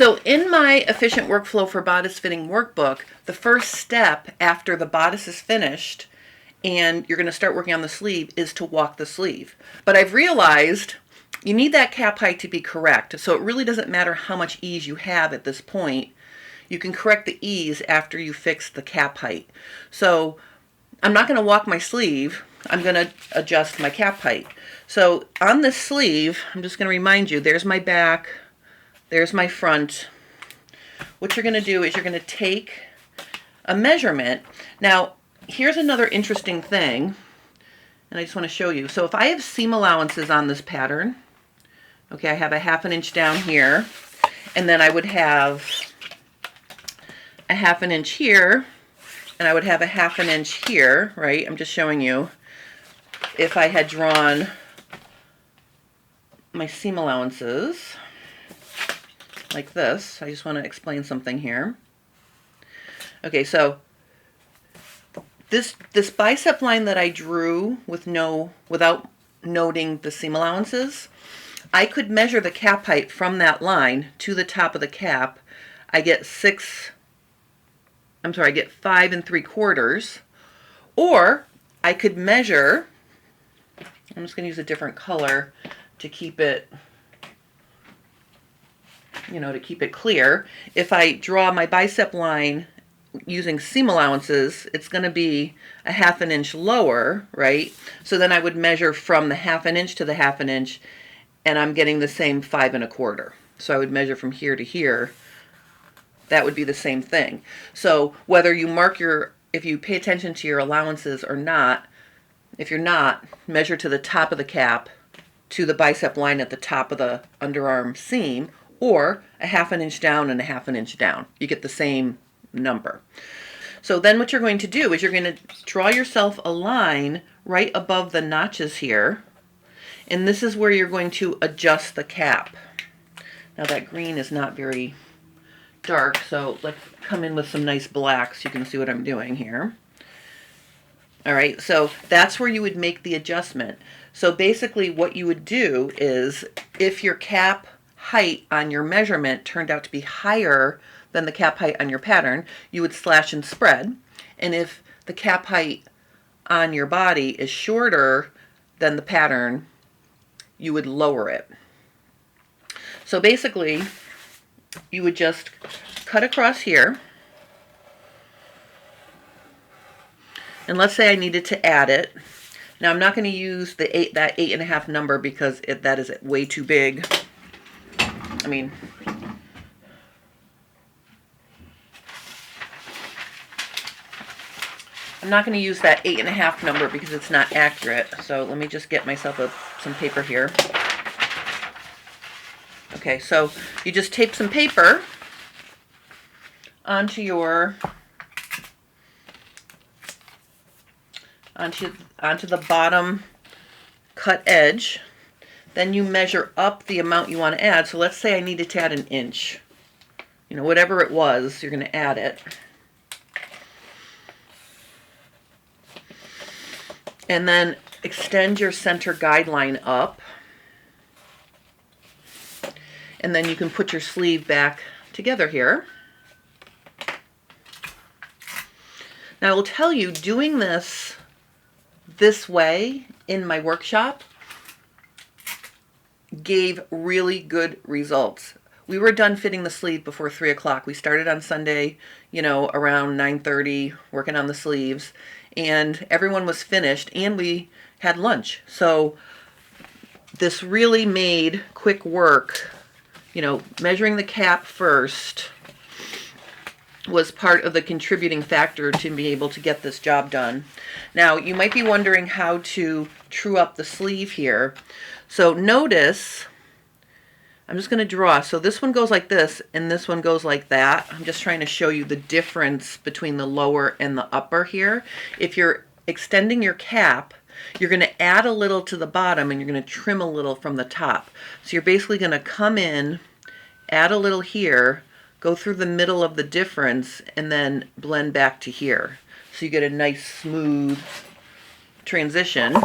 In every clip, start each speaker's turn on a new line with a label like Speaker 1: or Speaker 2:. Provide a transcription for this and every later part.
Speaker 1: So in my efficient workflow for bodice fitting workbook, the first step after the bodice is finished and you're going to start working on the sleeve is to walk the sleeve. But I've realized you need that cap height to be correct. So it really doesn't matter how much ease you have at this point. You can correct the ease after you fix the cap height. So I'm not going to walk my sleeve. I'm going to adjust my cap height. So on this sleeve, I'm just going to remind you, there's my back, there's my front. What you're going to do is you're going to take a measurement. Now, here's another interesting thing, and I just want to show you. So if I have seam allowances on this pattern, okay, I have a 1/2 inch down here, and then I would have a 1/2 inch here, and I would have a 1/2 inch here, right? I'm just showing you if I had drawn my seam allowances like this. I just want to explain something here. Okay, so this bicep line that I drew without noting the seam allowances, I could measure the cap height from that line to the top of the cap. I get 5 3/4, or I could measure, I'm just going to use a different color to keep it, to keep it clear. If I draw my bicep line using seam allowances, it's going to be a 1/2 inch lower, right? So then I would measure from the 1/2 inch to the 1/2 inch, and I'm getting the same 5 1/4. So I would measure from here to here. That would be the same thing. So whether you if you pay attention to your allowances or not, if you're not, measure to the top of the cap, to the bicep line at the top of the underarm seam, or a 1/2 inch down and a 1/2 inch down. You get the same number. So then what you're going to do is you're going to draw yourself a line right above the notches here, and this is where you're going to adjust the cap. Now that green is not very dark, so let's come in with some nice blacks so you can see what I'm doing here. All right, so that's where you would make the adjustment. So basically what you would do is, if your cap height on your measurement turned out to be higher than the cap height on your pattern, you would slash and spread. And if the cap height on your body is shorter than the pattern, you would lower it. So basically, you would just cut across here. And let's say I needed to add it. Now I'm not going to use that 8.5 number because that is way too big. I mean, I'm not going to use that 8.5 number because it's not accurate. So let me just get myself some paper here. Okay, so you just tape some paper onto the bottom cut edge. Then you measure up the amount you want to add. So let's say I needed to add 1 inch. Whatever it was, you're going to add it. And then extend your center guideline up. And then you can put your sleeve back together here. Now I will tell you, doing this way in my workshop gave really good results. We were done fitting the sleeve before 3 o'clock. We started on Sunday, around 9:30, working on the sleeves, and everyone was finished, and we had lunch. So this really made quick work. Measuring the cap first was part of the contributing factor to be able to get this job done. Now, you might be wondering how to true up the sleeve here. So notice, I'm just going to draw. So this one goes like this, and this one goes like that. I'm just trying to show you the difference between the lower and the upper here. If you're extending your cap, you're going to add a little to the bottom, and you're going to trim a little from the top. So you're basically going to come in, add a little here, go through the middle of the difference, and then blend back to here. So you get a nice smooth transition.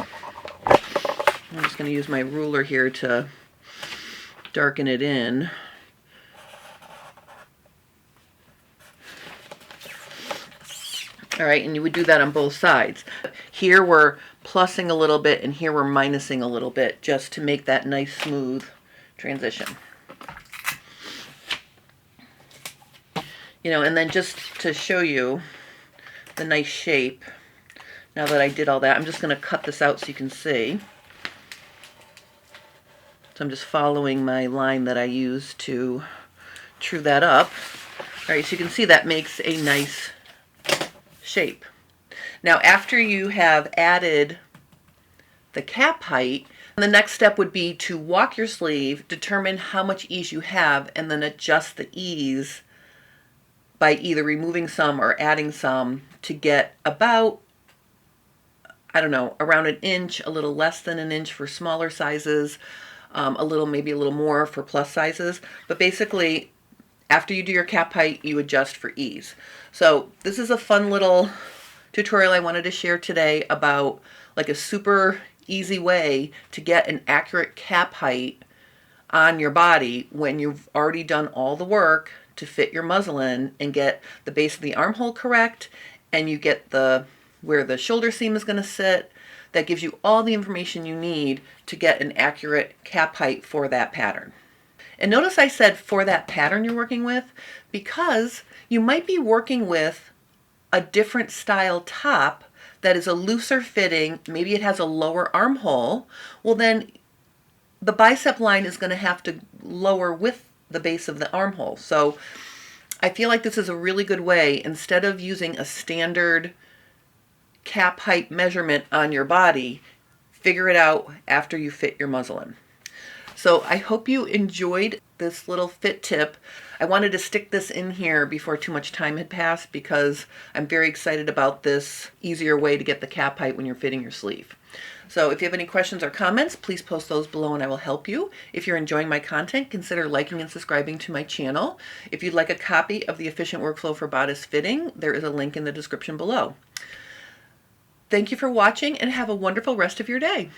Speaker 1: I'm just going to use my ruler here to darken it in. All right, and you would do that on both sides. Here we're plussing a little bit, and here we're minusing a little bit, just to make that nice smooth transition. You know, and then just to show you the nice shape, now that I did all that, I'm just going to cut this out so you can see. So I'm just following my line that I used to true that up. All right, so you can see that makes a nice shape. Now, after you have added the cap height, the next step would be to walk your sleeve, determine how much ease you have, and then adjust the ease by either removing some or adding some to get about, I don't know, around an inch, a little less than an inch for smaller sizes, maybe a little more for plus sizes. But basically, after you do your cap height, you adjust for ease. So this is a fun little tutorial I wanted to share today about like a super easy way to get an accurate cap height on your body when you've already done all the work to fit your muslin and get the base of the armhole correct, and you get where the shoulder seam is going to sit. That gives you all the information you need to get an accurate cap height for that pattern. And notice I said for that pattern you're working with, because you might be working with a different style top that is a looser fitting, maybe it has a lower armhole. Well, then the bicep line is going to have to lower with the base of the armhole. So I feel like this is a really good way, instead of using a standard cap height measurement on your body, figure it out after you fit your muslin. So I hope you enjoyed this little fit tip. I wanted to stick this in here before too much time had passed because I'm very excited about this easier way to get the cap height when you're fitting your sleeve. So if you have any questions or comments, please post those below and I will help you. If you're enjoying my content, consider liking and subscribing to my channel. If you'd like a copy of the Efficient Workflow for Bodice Fitting, there is a link in the description below. Thank you for watching and have a wonderful rest of your day.